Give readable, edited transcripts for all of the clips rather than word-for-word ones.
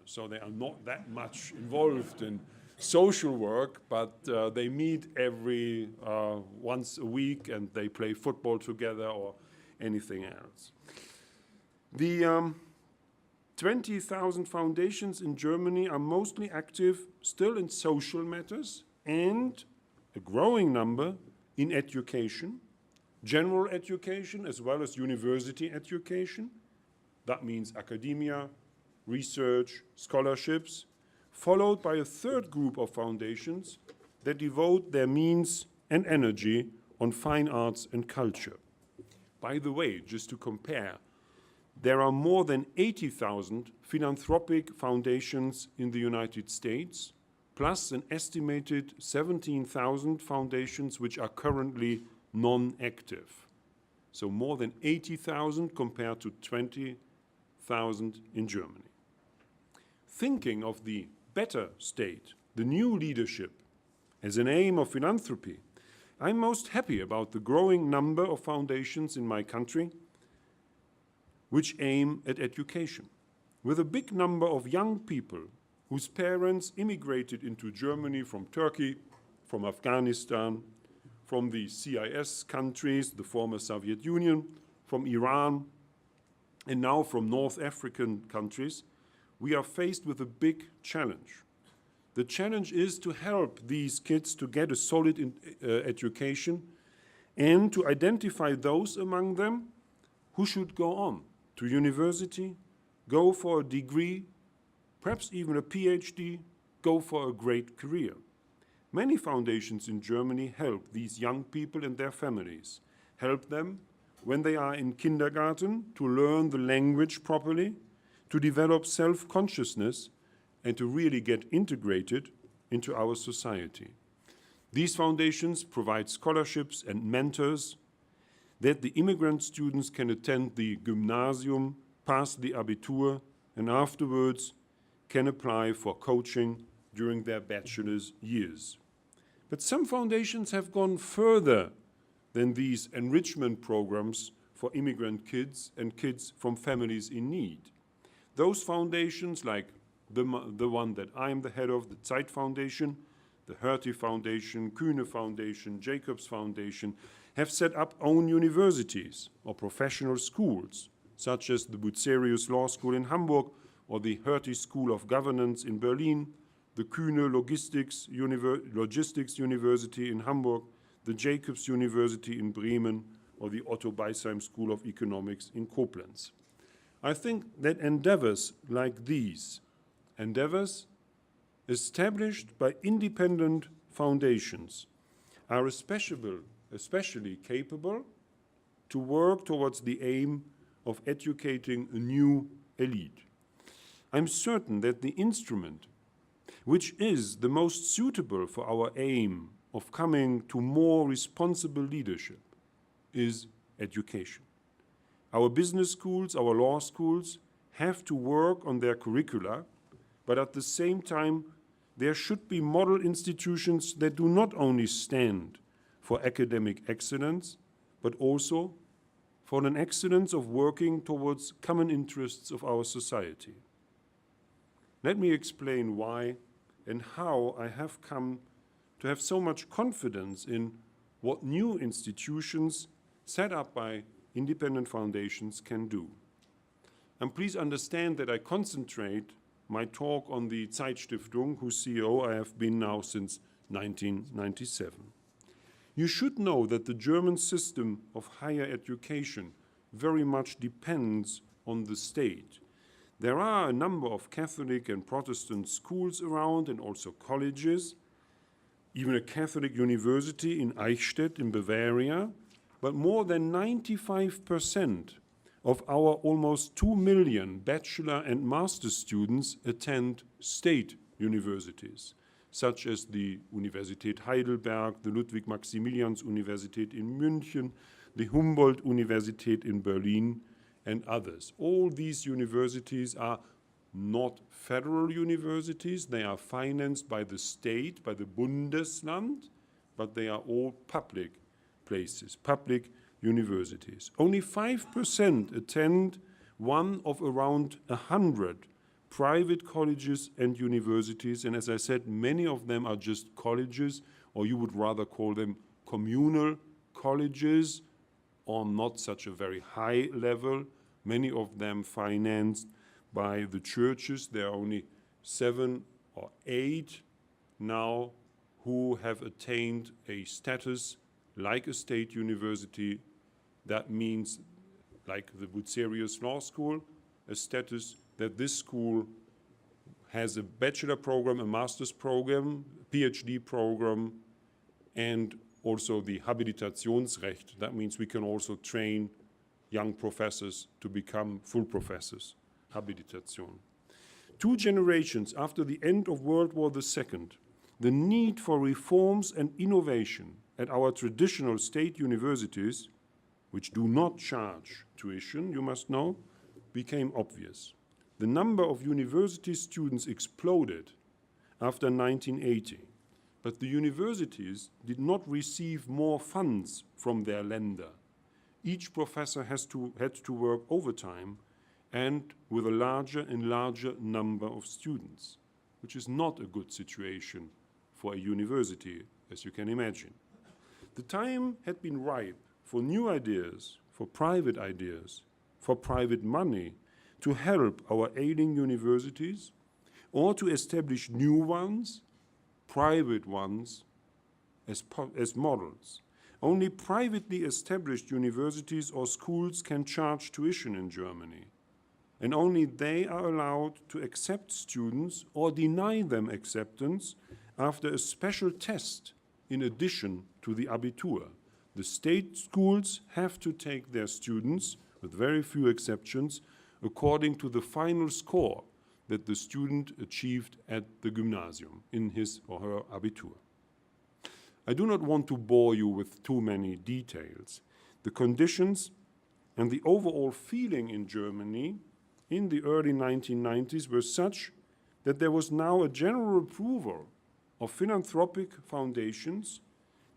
So they are not that much involved in social work, but they meet every once a week and they play football together or anything else. The 20,000 foundations in Germany are mostly active still in social matters and a growing number in education, general education as well as university education. That means academia, research, scholarships, followed by a third group of foundations that devote their means and energy on fine arts and culture. By the way, just to compare, there are more than 80,000 philanthropic foundations in the United States, plus an estimated 17,000 foundations which are currently non-active. So more than 80,000 compared to 20,000 in Germany. Thinking of the better state, the new leadership, as an aim of philanthropy, I'm most happy about the growing number of foundations in my country which aim at education, with a big number of young people whose parents immigrated into Germany from Turkey, from Afghanistan, from the CIS countries, the former Soviet Union, from Iran, and now from North African countries. We are faced with a big challenge. The challenge is to help these kids to get a solid education and to identify those among them who should go on to university, go for a degree, perhaps even a PhD, go for a great career. Many foundations in Germany help these young people and their families, help them when they are in kindergarten to learn the language properly, to develop self-consciousness, and to really get integrated into our society. These foundations provide scholarships and mentors that the immigrant students can attend the Gymnasium, pass the Abitur, and afterwards can apply for coaching during their bachelor's years. But some foundations have gone further than these enrichment programs for immigrant kids and kids from families in need. Those foundations, like the one that I'm the head of, the ZEIT Foundation, the Hertie Foundation, Kühne Foundation, Jacobs Foundation, have set up own universities or professional schools, such as the Bucerius Law School in Hamburg or the Hertie School of Governance in Berlin, the Kühne Logistics University in Hamburg, the Jacobs University in Bremen, or the Otto Beisheim School of Economics in Koblenz. I think that endeavors like these, endeavors established by independent foundations, are especially capable to work towards the aim of educating a new elite. I'm certain that the instrument which is the most suitable for our aim of coming to more responsible leadership is education. Our business schools, our law schools have to work on their curricula, but at the same time, there should be model institutions that do not only stand for academic excellence, but also for an excellence of working towards common interests of our society. Let me explain why and how I have come to have so much confidence in what new institutions set up by independent foundations can do. And please understand that I concentrate my talk on the ZEIT-Stiftung, whose CEO I have been now since 1997. You should know that the German system of higher education very much depends on the state. There are a number of Catholic and Protestant schools around and also colleges, even a Catholic university in Eichstätt in Bavaria, but more than 95% of our almost 2 million bachelor and master students attend state universities, such as the Universität Heidelberg, the Ludwig-Maximilians-Universität in München, the Humboldt-Universität in Berlin, and others. All these universities are not federal universities. They are financed by the state, by the Bundesland, but they are all public places, public universities. Only 5% attend one of around 100 private colleges and universities, and as I said, many of them are just colleges, or you would rather call them communal colleges, on not such a very high level, many of them financed by the churches. There are only 7 or 8 now who have attained a status like a state university. That means, like the Bucerius Law School, a status that this school has a bachelor program, a master's program, PhD program, and also the Habilitationsrecht. That means we can also train young professors to become full professors, Habilitation. 2 generations after the end of World War II, the need for reforms and innovation at our traditional state universities, which do not charge tuition, you must know, became obvious. The number of university students exploded after 1980, but the universities did not receive more funds from their lender. Each professor had to work overtime and with a larger and larger number of students, which is not a good situation for a university, as you can imagine. The time had been ripe for new ideas, for private money, to help our ailing universities, or to establish new ones, private ones, as models. Only privately established universities or schools can charge tuition in Germany, and only they are allowed to accept students or deny them acceptance after a special test in addition to the Abitur. The state schools have to take their students, with very few exceptions, according to the final score that the student achieved at the gymnasium in his or her Abitur. I do not want to bore you with too many details. The conditions and the overall feeling in Germany in the early 1990s were such that there was now a general approval of philanthropic foundations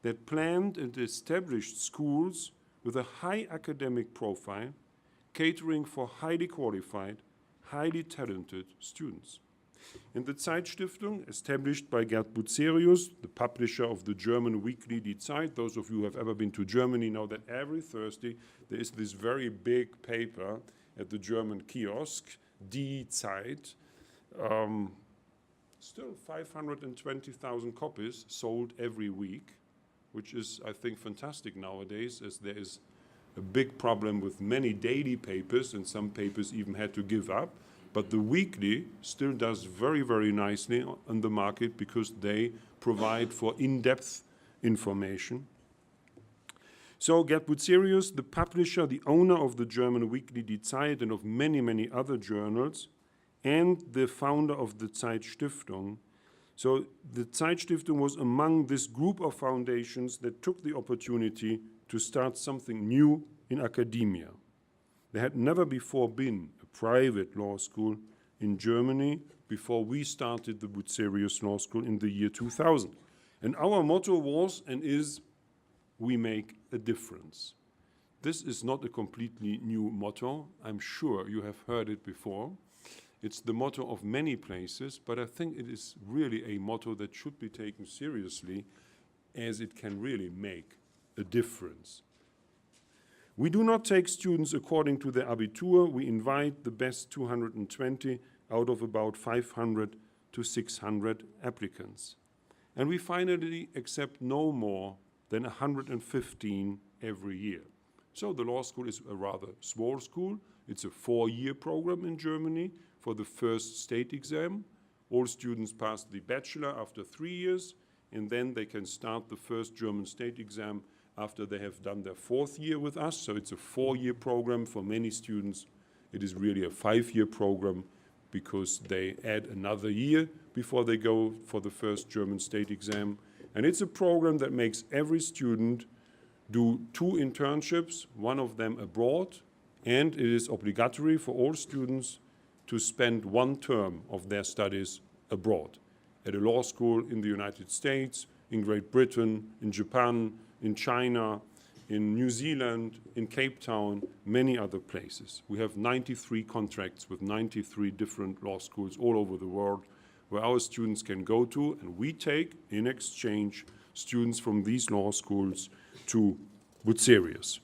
that planned and established schools with a high academic profile, catering for highly qualified, highly talented students. And the ZEIT-Stiftung, established by Gerd Bucerius, the publisher of the German weekly Die Zeit. Those of you who have ever been to Germany know that every Thursday there is this very big paper at the German kiosk, Die Zeit. Still 520,000 copies sold every week, which is, I think, fantastic nowadays, as there is a big problem with many daily papers, and some papers even had to give up. But the weekly still does very, very nicely on the market because they provide for in-depth information. So Gerd Bucerius, the publisher, the owner of the German weekly Die Zeit and of many, many other journals, and the founder of the ZEIT-Stiftung. So the ZEIT-Stiftung was among this group of foundations that took the opportunity to start something new in academia. There had never before been a private law school in Germany before we started the Bucerius Law School in the year 2000. And our motto was and is, we make a difference. This is not a completely new motto. I'm sure you have heard it before. It's the motto of many places, but I think it is really a motto that should be taken seriously, as it can really make a difference. We do not take students according to their Abitur. We invite the best 220 out of about 500 to 600 applicants. And we finally accept no more than 115 every year. So the law school is a rather small school. It's a 4-year program in Germany for the first state exam. All students pass the bachelor after 3 years, and then they can start the first German state exam after they have done their 4th year with us. So it's a 4-year program. For many students, it is really a 5-year program because they add another year before they go for the first German state exam. And it's a program that makes every student do 2 internships, one of them abroad, and it is obligatory for all students to spend 1 term of their studies abroad, at a law school in the United States, in Great Britain, in Japan, in China, in New Zealand, in Cape Town, many other places. We have 93 contracts with 93 different law schools all over the world where our students can go to, and we take, in exchange, students from these law schools to Bucerius.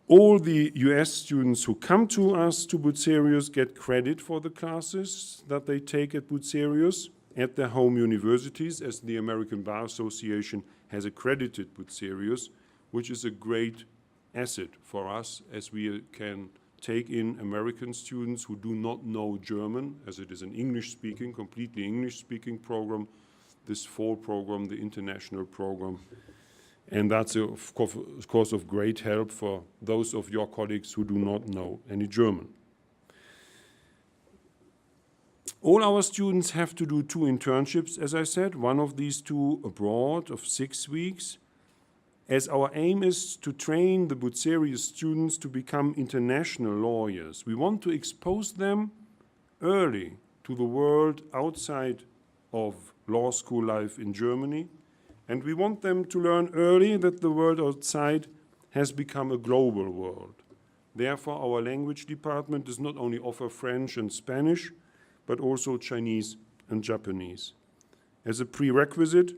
All the US students who come to us to Bucerius get credit for the classes that they take at Bucerius at their home universities, as the American Bar Association has accredited Bucerius, which is a great asset for us, as we can take in American students who do not know German, as it is an English-speaking, completely English-speaking program, this fall program, the international program. And that's, of course, of great help for those of your colleagues who do not know any German. All our students have to do 2 internships, as I said, one of these 2 abroad of 6 weeks, as our aim is to train the Bucerius students to become international lawyers. We want to expose them early to the world outside of law school life in Germany, and we want them to learn early that the world outside has become a global world. Therefore, our language department does not only offer French and Spanish, but also Chinese and Japanese. As a prerequisite,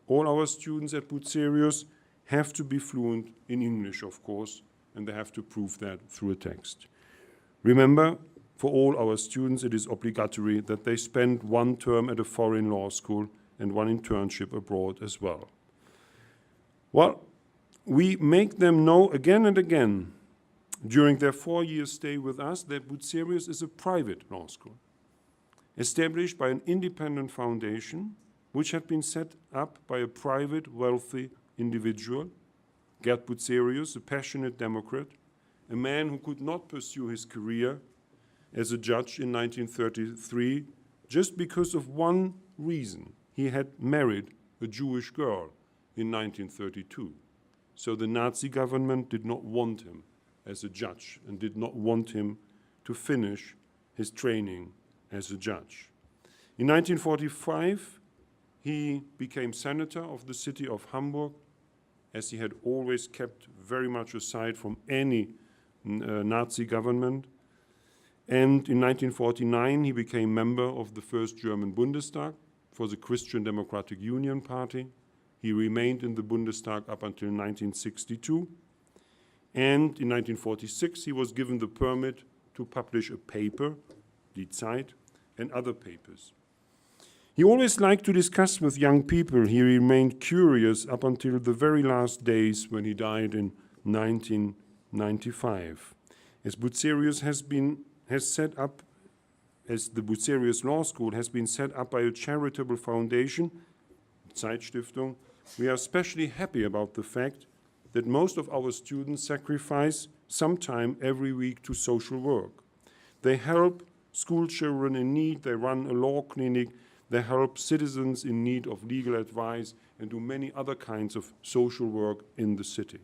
all our students at Bucerius have to be fluent in English, of course, and they have to prove that through a text. Remember, for all our students, it is obligatory that they spend 1 term at a foreign law school and 1 internship abroad as well. Well, we make them know again and again during their 4-year stay with us that Bucerius is a private law school, established by an independent foundation, which had been set up by a private, wealthy individual, Gerd Bucerius, a passionate Democrat, a man who could not pursue his career as a judge in 1933 just because of one reason. He had married a Jewish girl in 1932. So the Nazi government did not want him as a judge and did not want him to finish his training as a judge. In 1945, he became senator of the city of Hamburg, as he had always kept very much aside from any Nazi government. And in 1949, he became member of the first German Bundestag for the Christian Democratic Union Party. He remained in the Bundestag up until 1962. And in 1946, he was given the permit to publish a paper, die ZEIT, and other papers. He always liked to discuss with young people. He remained curious up until the very last days when he died in 1995. As Bucerius the Bucerius Law School has been set up by a charitable foundation, ZEIT-Stiftung, we are especially happy about the fact that most of our students sacrifice some time every week to social work. They help school children in need, they run a law clinic, they help citizens in need of legal advice, and do many other kinds of social work in the city.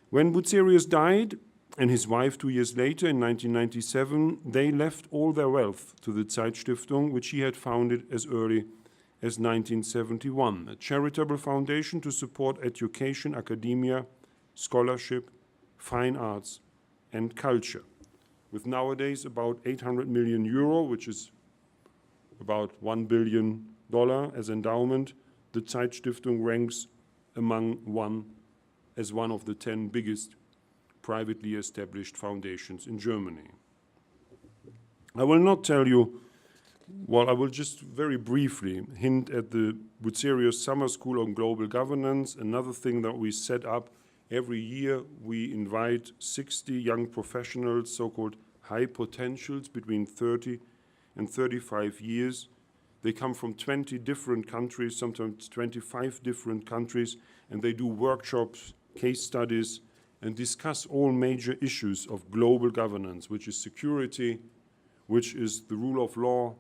When Bucerius died, and his wife 2 years later in 1997, they left all their wealth to the ZEIT-Stiftung, which he had founded as early as 1971, a charitable foundation to support education, academia, scholarship, fine arts, and culture. With nowadays about 800 million euro, which is about $1 billion as endowment, the ZEIT-Stiftung ranks as one of the 10 biggest privately established foundations in Germany. I will not tell you, well, I will just very briefly hint at the Bucerius Summer School on Global Governance. Another thing that we set up every year, we invite 60 young professionals, so-called high potentials, between 30 and 35 years. They come from 20 different countries, sometimes 25 different countries, and they do workshops, case studies, and discuss all major issues of global governance, which is security, which is the rule of law,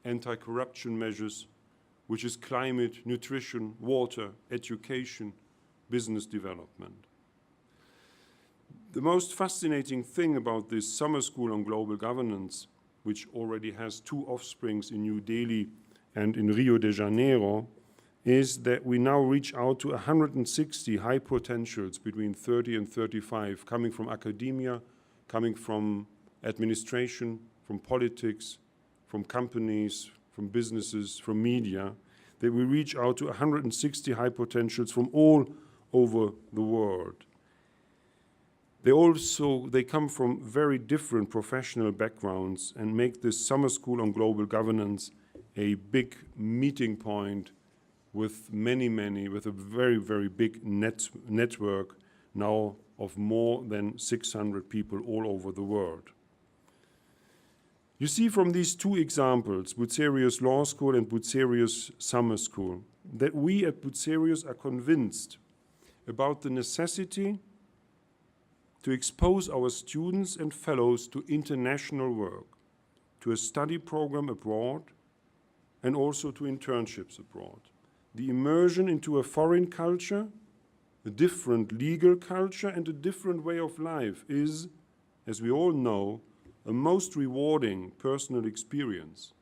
anti-corruption measures, which is climate, nutrition, water, education, business development. The most fascinating thing about this summer school on global governance, which already has 2 offsprings in New Delhi and in Rio de Janeiro, is that we now reach out to 160 high potentials between 30 and 35, coming from academia, coming from administration, from politics, from companies, from businesses, from media, that we reach out to 160 high potentials from all over the world. They come from very different professional backgrounds and make this summer school on global governance a big meeting point with with a very, very big network now of more than 600 people all over the world. You see from these two examples, Bucerius Law School and Bucerius Summer School, that we at Bucerius are convinced about the necessity to expose our students and fellows to international work, to a study program abroad, and also to internships abroad. The immersion into a foreign culture, a different legal culture, and a different way of life is, as we all know, a most rewarding personal experience,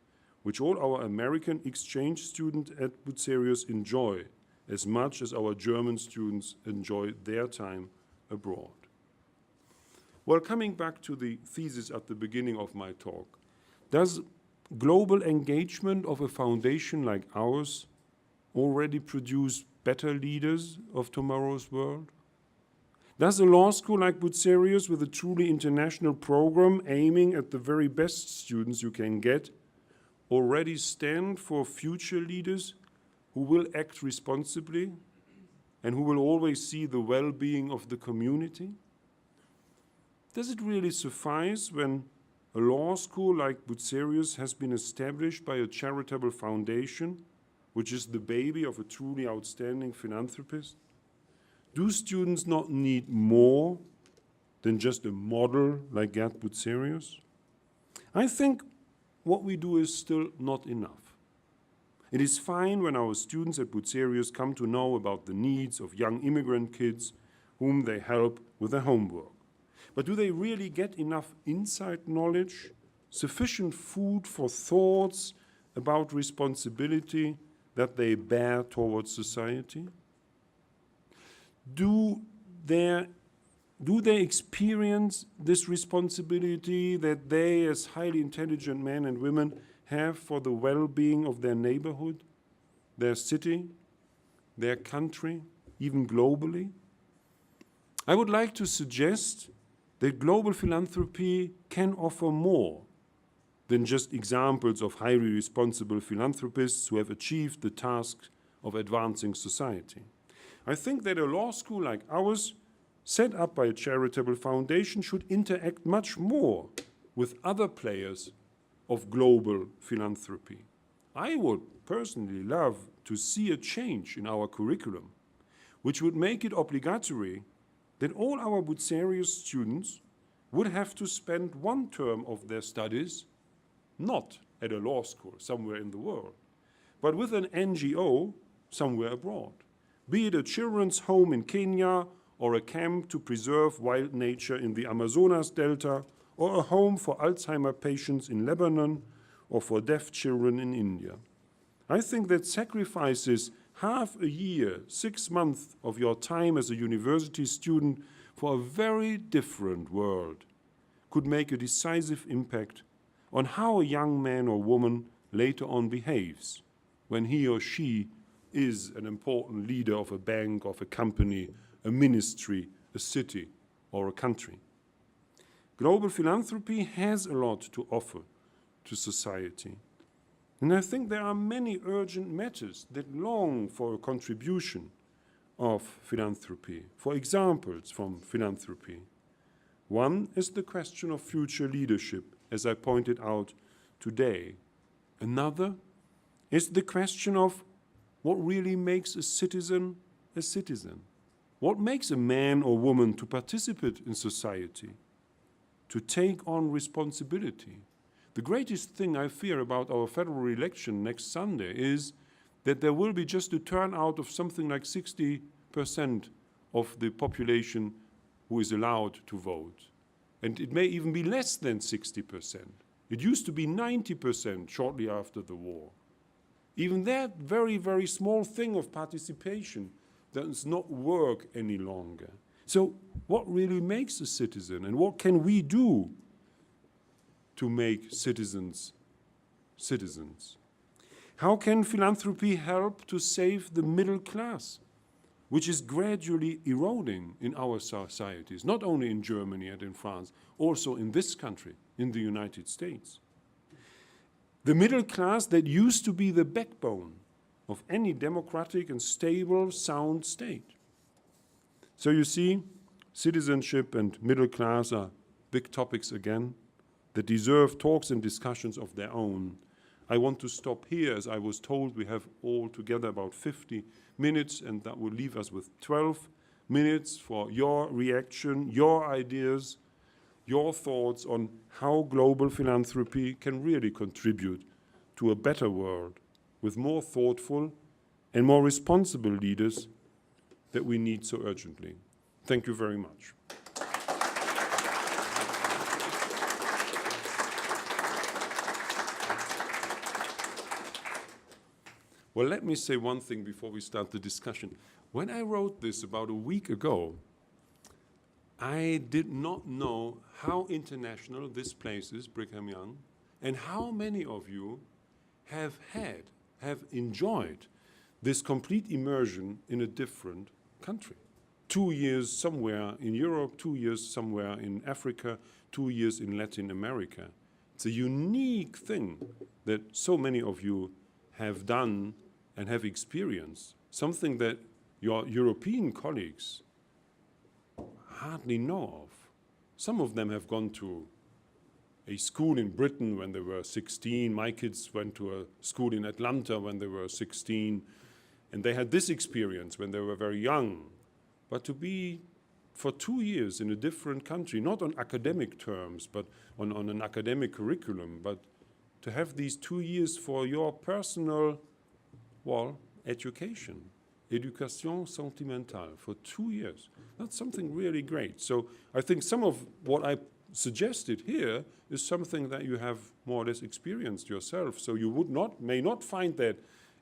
which all our American exchange students at Bucerius enjoy as much as our German students enjoy their time abroad. Well, coming back to the thesis at the beginning of my talk, does global engagement of a foundation like ours already produce better leaders of tomorrow's world? Does a law school like Bucerius, with a truly international program aiming at the very best students you can get, already stand for future leaders who will act responsibly and who will always see the well-being of the community? Does it really suffice when a law school like Bucerius has been established by a charitable foundation, which is the baby of a truly outstanding philanthropist? Do students not need more than just a model like Gerd Bucerius? I think what we do is still not enough. It is fine when our students at Bucerius come to know about the needs of young immigrant kids whom they help with their homework. But do they really get enough inside knowledge, sufficient food for thoughts about responsibility that they bear towards society? Do they experience this responsibility that they, as highly intelligent men and women, have for the well-being of their neighborhood, their city, their country, even globally? I would like to suggest that global philanthropy can offer more than just examples of highly responsible philanthropists who have achieved the task of advancing society. I think that a law school like ours, set up by a charitable foundation, should interact much more with other players of global philanthropy. I would personally love to see a change in our curriculum, which would make it obligatory that all our Bucerius students would have to spend one term of their studies not at a law school somewhere in the world, but with an NGO somewhere abroad, be it a children's home in Kenya or a camp to preserve wild nature in the Amazonas Delta, or a home for Alzheimer patients in Lebanon or for deaf children in India. I think that sacrifices half a year, 6 months of your time as a university student for a very different world could make a decisive impact on how a young man or woman later on behaves when he or she is an important leader of a bank, of a company, a ministry, a city, or a country. Global philanthropy has a lot to offer to society. And I think there are many urgent matters that long for a contribution of philanthropy, for examples from philanthropy. One is the question of future leadership, as I pointed out today. Another is the question of what really makes a citizen a citizen. What makes a man or woman to participate in society, to take on responsibility? The greatest thing I fear about our federal election next Sunday is that there will be just a turnout of something like 60% of the population who is allowed to vote. And it may even be less than 60%. It used to be 90% shortly after the war. Even that very, very small thing of participation does not work any longer. So what really makes a citizen, and what can we do to make citizens citizens? How can philanthropy help to save the middle class, which is gradually eroding in our societies, not only in Germany and in France, also in this country, in the United States? The middle class that used to be the backbone of any democratic and stable, sound state. So you see, citizenship and middle class are big topics again that deserve talks and discussions of their own. I want to stop here, as I was told we have all together about 50 minutes, and that will leave us with 12 minutes for your reaction, your ideas, your thoughts on how global philanthropy can really contribute to a better world with more thoughtful and more responsible leaders that we need so urgently. Thank you very much. Well, let me say one thing before we start the discussion. When I wrote this about a week ago, I did not know how international this place is, Brigham Young, and how many of you have enjoyed this complete immersion in a different country. 2 years somewhere in Europe, 2 years somewhere in Africa, 2 years in Latin America. It's a unique thing that so many of you have done and have experienced, something that your European colleagues hardly know of. Some of them have gone to a school in Britain when they were 16. My kids went to a school in Atlanta when they were 16. And they had this experience when they were very young. But to be for 2 years in a different country, not on academic terms, but on an academic curriculum, but to have these 2 years for your personal, well, education, education sentimentale, for 2 years. That's something really great. So I think some of what I suggested here is something that you have more or less experienced yourself, so you may not find that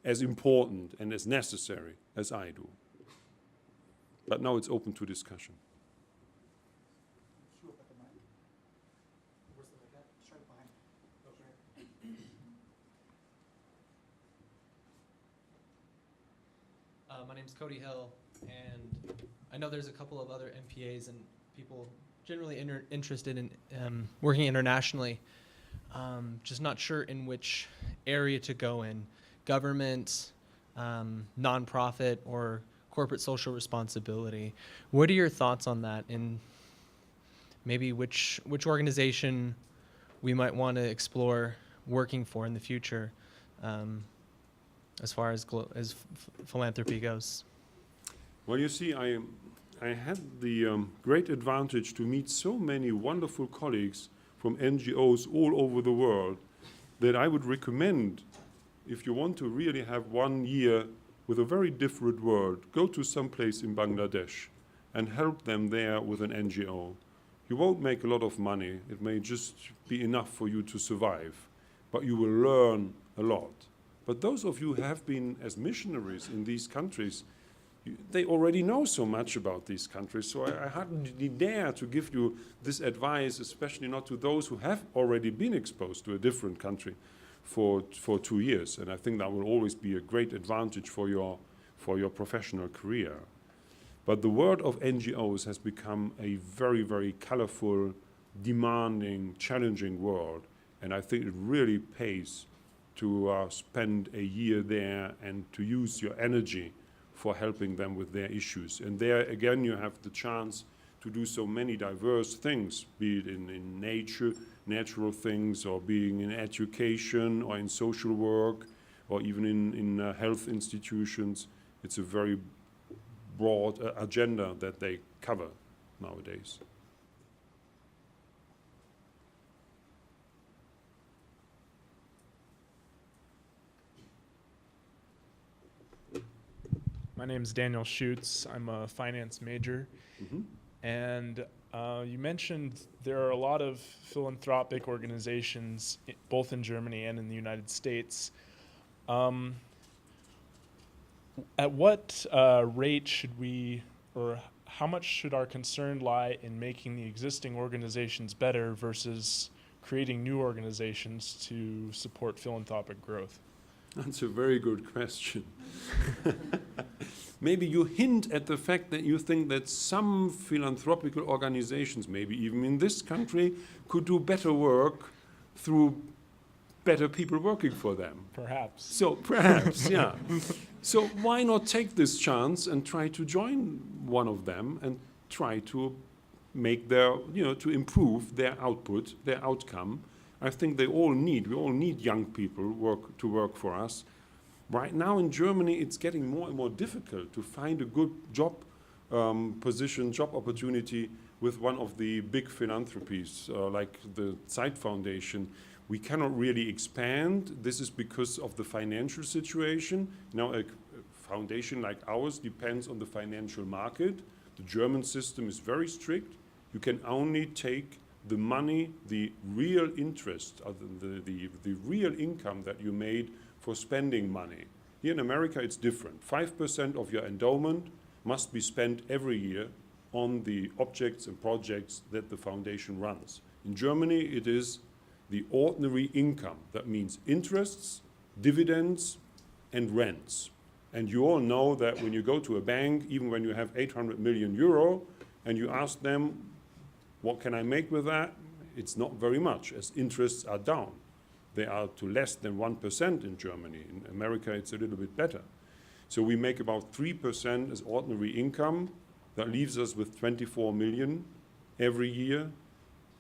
as important and as necessary as I do. But now it's open to discussion. My name's Cody Hill, and I know there's a couple of other MPAs and people generally interested in working internationally. Just not sure in which area to go in, government, nonprofit, or corporate social responsibility. What are your thoughts on that, and maybe which organization we might want to explore working for in the future, as far as philanthropy goes? Well, you see, I had the great advantage to meet so many wonderful colleagues from NGOs all over the world that I would recommend, if you want to really have 1 year with a very different world, go to some place in Bangladesh and help them there with an NGO. You won't make a lot of money. It may just be enough for you to survive, but you will learn a lot. But those of you who have been as missionaries in these countries, they already know so much about these countries, so I hardly dare to give you this advice, especially not to those who have already been exposed to a different country for 2 years. And I think that will always be a great advantage for your professional career. But the world of NGOs has become a very, very colorful, demanding, challenging world, and I think it really pays to spend a year there and to use your energy for helping them with their issues. And there, again, you have the chance to do so many diverse things, be it in nature, natural things, or being in education, or in social work, or even in health institutions. It's a very broad agenda that they cover nowadays. My name is Daniel Schutz. I'm a finance major. Mm-hmm. And you mentioned there are a lot of philanthropic organizations, both in Germany and in the United States. At what rate should we, or how much should our concern lie in making the existing organizations better versus creating new organizations to support philanthropic growth? That's a very good question. Maybe you hint at the fact that you think that some philanthropical organizations, maybe even in this country, could do better work through better people working for them. Perhaps. So perhaps, yeah. So why not take this chance and try to join one of them and try to make their, to improve their output, their outcome. I think we all need young people to work for us. Right now in Germany, it's getting more and more difficult to find a good job position, job opportunity with one of the big philanthropies like the ZEIT Foundation. We cannot really expand. This is because of the financial situation. Now, a foundation like ours depends on the financial market. The German system is very strict. You can only take the money, the real interest, the real income that you made for spending money. Here in America, it's different. 5% of your endowment must be spent every year on the objects and projects that the foundation runs. In Germany, it is the ordinary income. That means interests, dividends, and rents. And you all know that when you go to a bank, even when you have 800 million euro, and you ask them, what can I make with that? It's not very much, as interests are down. They are to less than 1% in Germany. In America, it's a little bit better. So we make about 3% as ordinary income. That leaves us with 24 million every year.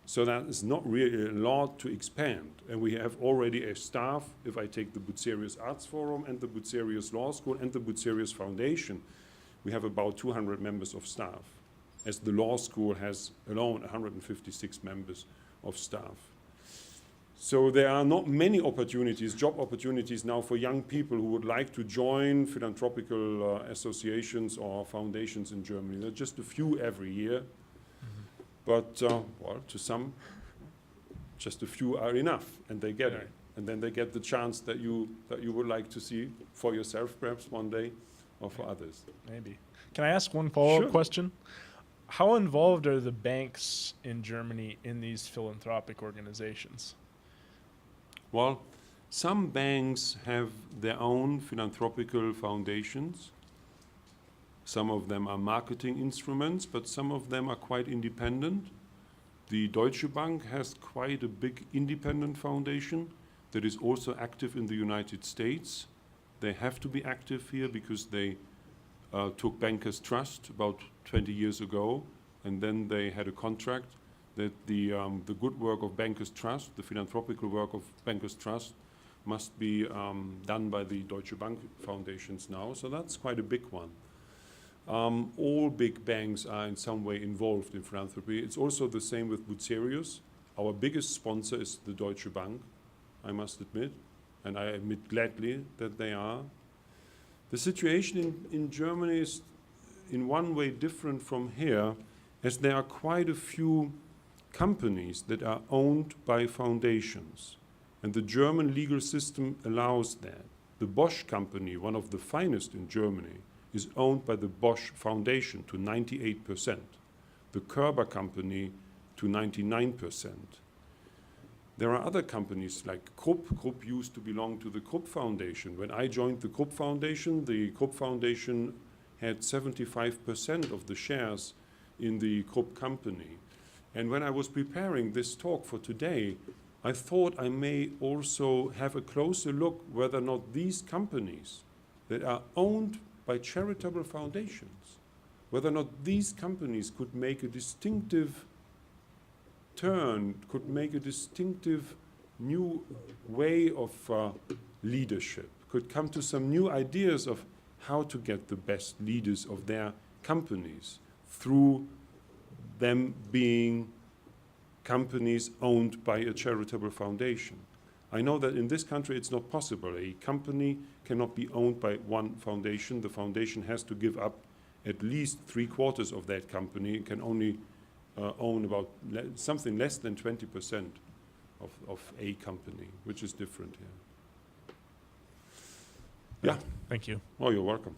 So that is not really a lot to expand. And we have already a staff, if I take the Bucerius Arts Forum and the Bucerius Law School and the Bucerius Foundation, we have about 200 members of staff, as the law school has alone 156 members of staff. So there are not many opportunities, job opportunities now for young people who would like to join philanthropical associations or foundations in Germany. There are just a few every year. But, well, to some, just a few are enough, and they get it. And then they get the chance that you would like to see for yourself, perhaps one day, or for others. Maybe. Can I ask one follow-up Sure. question? How involved are the banks in Germany in these philanthropic organizations? Well, some banks have their own philanthropical foundations. Some of them are marketing instruments, but some of them are quite independent. The Deutsche Bank has quite a big independent foundation that is also active in the United States. They have to be active here because they took Bankers Trust about 20 years ago, and then they had a contract that the good work of Bankers Trust, the philanthropical work of Bankers Trust, must be done by the Deutsche Bank foundations now. So that's quite a big one. All big banks are in some way involved in philanthropy. It's also the same with Bucerius. Our biggest sponsor is the Deutsche Bank, I must admit, and I admit gladly that they are. The situation in Germany is in one way different from here, as there are quite a few companies that are owned by foundations, and the German legal system allows that. The Bosch company, one of the finest in Germany, is owned by the Bosch Foundation to 98%. The Körber company to 99%. There are other companies like Krupp. Krupp used to belong to the Krupp Foundation. When I joined the Krupp Foundation had 75% of the shares in the Krupp company. And when I was preparing this talk for today, I thought I may also have a closer look whether or not these companies that are owned by charitable foundations, whether or not these companies could make a distinctive turn, could make a distinctive new way of leadership, could come to some new ideas of how to get the best leaders of their companies through them being companies owned by a charitable foundation. I know that in this country it's not possible. A company cannot be owned by one foundation. The foundation has to give up at least 3/4 of that company. It can only own about something less than 20% of a company, which is different here. Yeah. Thank you. Oh, you're welcome.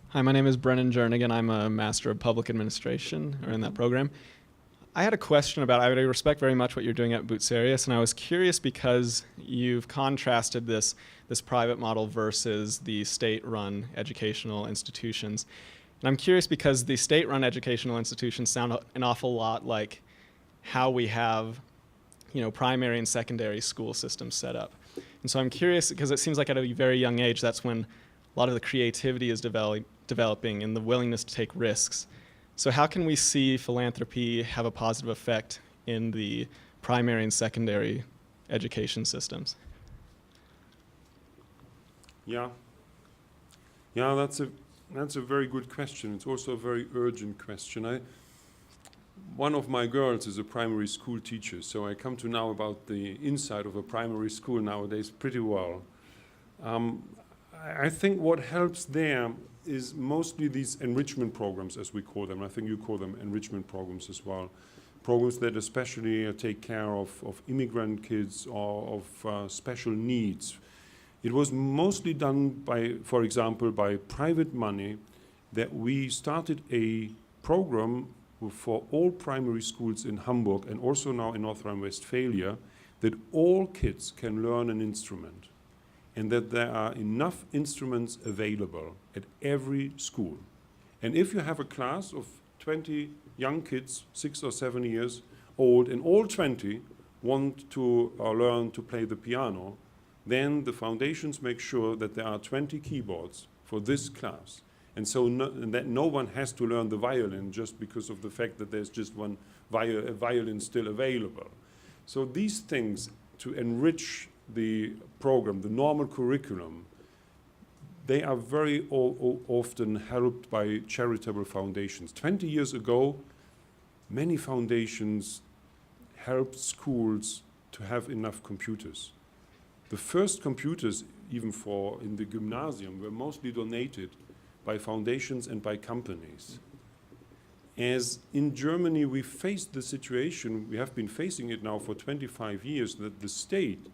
Hi, my name is Brennan Jernigan. I'm a Master of Public Administration, or in that program. I had a question about, I respect very much what you're doing at Bucerius, and I was curious because you've contrasted this private model versus the state-run educational institutions. And I'm curious because the state-run educational institutions sound an awful lot like how we have, primary and secondary school systems set up. And so I'm curious because it seems like at a very young age, that's when a lot of the creativity is developing and the willingness to take risks. So how can we see philanthropy have a positive effect in the primary and secondary education systems? Yeah, that's a very good question. It's also a very urgent question. One of my girls is a primary school teacher, so I come to know about the inside of a primary school nowadays pretty well. I think what helps there is mostly these enrichment programs, as we call them. I think you call them enrichment programs as well. Programs that especially take care of immigrant kids or of special needs. It was mostly done by, for example, by private money, that we started a program for all primary schools in Hamburg and also now in North Rhine-Westphalia, that all kids can learn an instrument, and that there are enough instruments available at every school. And if you have a class of 20 young kids, 6 or 7 years old, and all 20 want to learn to play the piano, then the foundations make sure that there are 20 keyboards for this class. And so that no one has to learn the violin just because of the fact that there's just one violin still available. So these things to enrich the program, the normal curriculum, they are very often helped by charitable foundations. 20 years ago, many foundations helped schools to have enough computers. The first computers, even in the gymnasium, were mostly donated by foundations and by companies. As in Germany we faced the situation, we have been facing it now for 25 years, that the state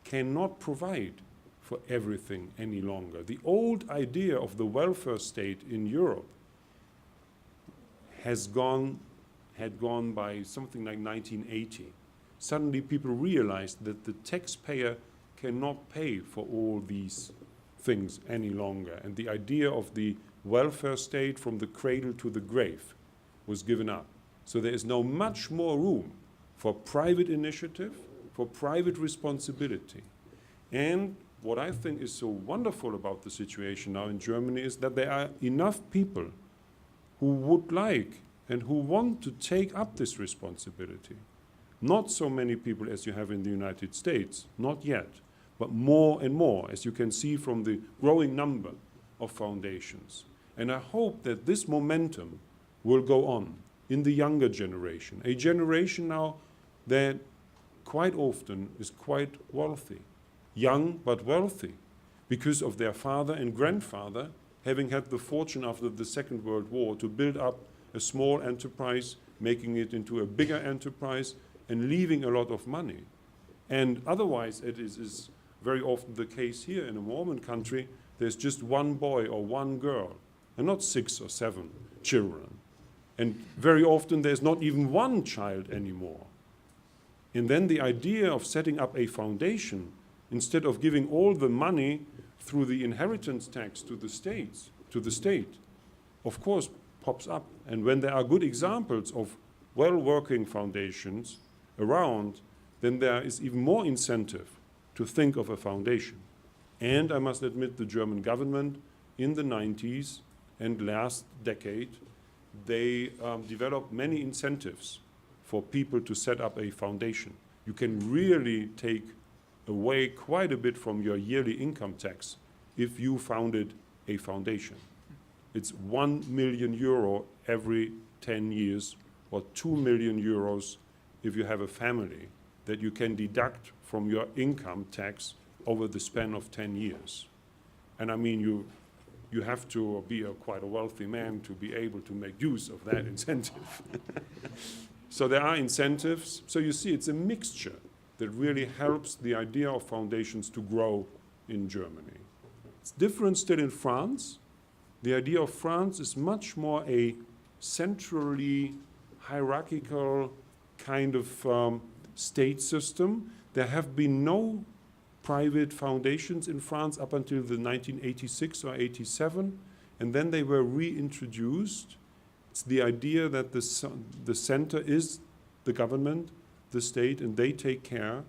cannot provide for everything any longer. The old idea of the welfare state in Europe had gone by something like 1980. Suddenly people realized that the taxpayer cannot pay for all these things any longer. And the idea of the welfare state from the cradle to the grave was given up. So there is now much more room for private initiative, for private responsibility. And what I think is so wonderful about the situation now in Germany is that there are enough people who would like and who want to take up this responsibility. Not so many people as you have in the United States, not yet, but more and more, as you can see from the growing number of foundations. And I hope that this momentum will go on in the younger generation, a generation now that quite often is quite wealthy, young but wealthy, because of their father and grandfather having had the fortune after the Second World War to build up a small enterprise, making it into a bigger enterprise, and leaving a lot of money. And otherwise, it is very often the case here in a Mormon country, there's just one boy or one girl, and not 6 or 7 children. And very often there's not even one child anymore. And then the idea of setting up a foundation, instead of giving all the money through the inheritance tax to the state, of course, pops up. And when there are good examples of well-working foundations around, then there is even more incentive to think of a foundation. And I must admit, the German government in the 90s and last decade, they developed many incentives for people to set up a foundation. You can really take away quite a bit from your yearly income tax if you founded a foundation. It's 1 million euro every 10 years, or 2 million euros if you have a family, that you can deduct from your income tax over the span of 10 years. And I mean, you have to be quite a wealthy man to be able to make use of that incentive. So there are incentives. So you see, it's a mixture that really helps the idea of foundations to grow in Germany. It's different still in France. The idea of France is much more a centrally hierarchical kind of state system. There have been no private foundations in France up until the 1986 or 87, and then they were reintroduced. It's the idea that the center is the government, the state, and they take care.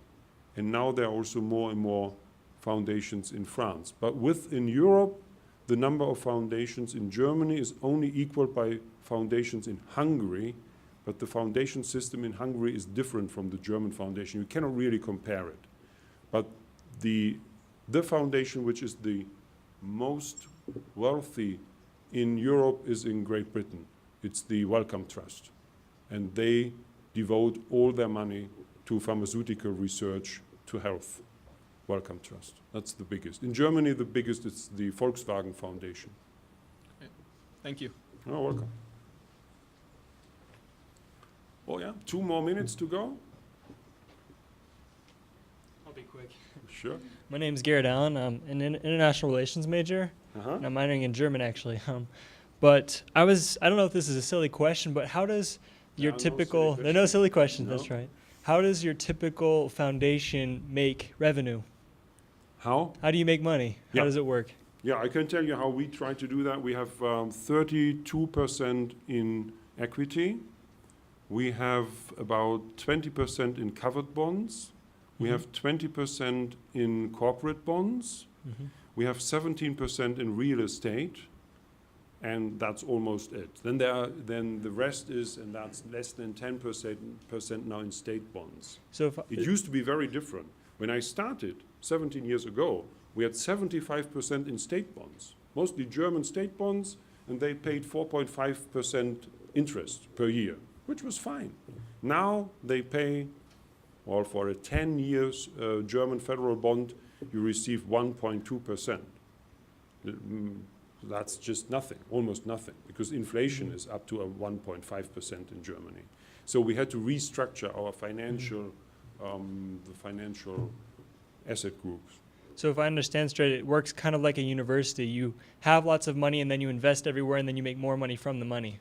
And now there are also more and more foundations in France. But within Europe, the number of foundations in Germany is only equaled by foundations in Hungary, but the foundation system in Hungary is different from the German foundation. You cannot really compare it. But the foundation which is the most wealthy in Europe is in Great Britain. It's the Wellcome Trust. And they devote all their money to pharmaceutical research, to health. Wellcome Trust. That's the biggest. In Germany, the biggest is the Volkswagen Foundation. Thank you. Oh, welcome. Oh yeah, 2 more minutes to go. I'll be quick. Sure. My name's Gerd. I'm an international relations major, Uh-huh. and I'm minoring in German actually. But I don't know if this is a silly question, but how does your No, no typical, silly there are no silly questions, No. that's right. How does your typical foundation make revenue? How? How do you make money? Yeah. How does it work? Yeah, I can tell you how we try to do that. We have 32% in equity. We have about 20% in covered bonds. We have 20% in corporate bonds. We have 17% in real estate. And that's almost it. Then the rest is, and that's less than 10% now in state bonds. So if It used to be very different. When I started 17 years ago, we had 75% in state bonds, mostly German state bonds, and they paid 4.5% interest per year, which was fine. Now they pay, well, for a 10 years German federal bond, you receive 1.2%. That's just nothing, almost nothing, because inflation is up to a 1.5% in Germany. So we had to restructure our financial, the financial asset groups. So if I understand straight, it works kind of like a university. You have lots of money and then you invest everywhere and then you make more money from the money.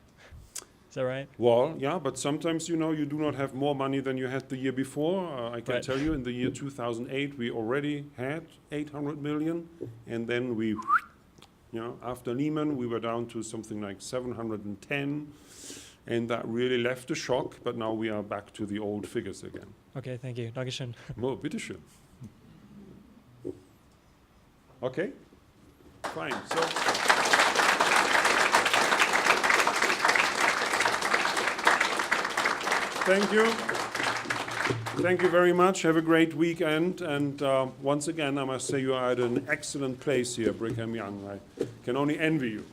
Is that right? Well, yeah, but sometimes, you know, you do not have more money than you had the year before. I can Right. tell you in the year 2008, we already had 800 million. And then we, you know, after Lehman, we were down to something like 710. And that really left a shock, but now we are back to the old figures again. Okay, thank you. Dankeschön. Oh, bitteschön. Okay, fine. So, thank you. Thank you very much. Have a great weekend. And once again, I must say you are at an excellent place here, Brigham Young. I can only envy you.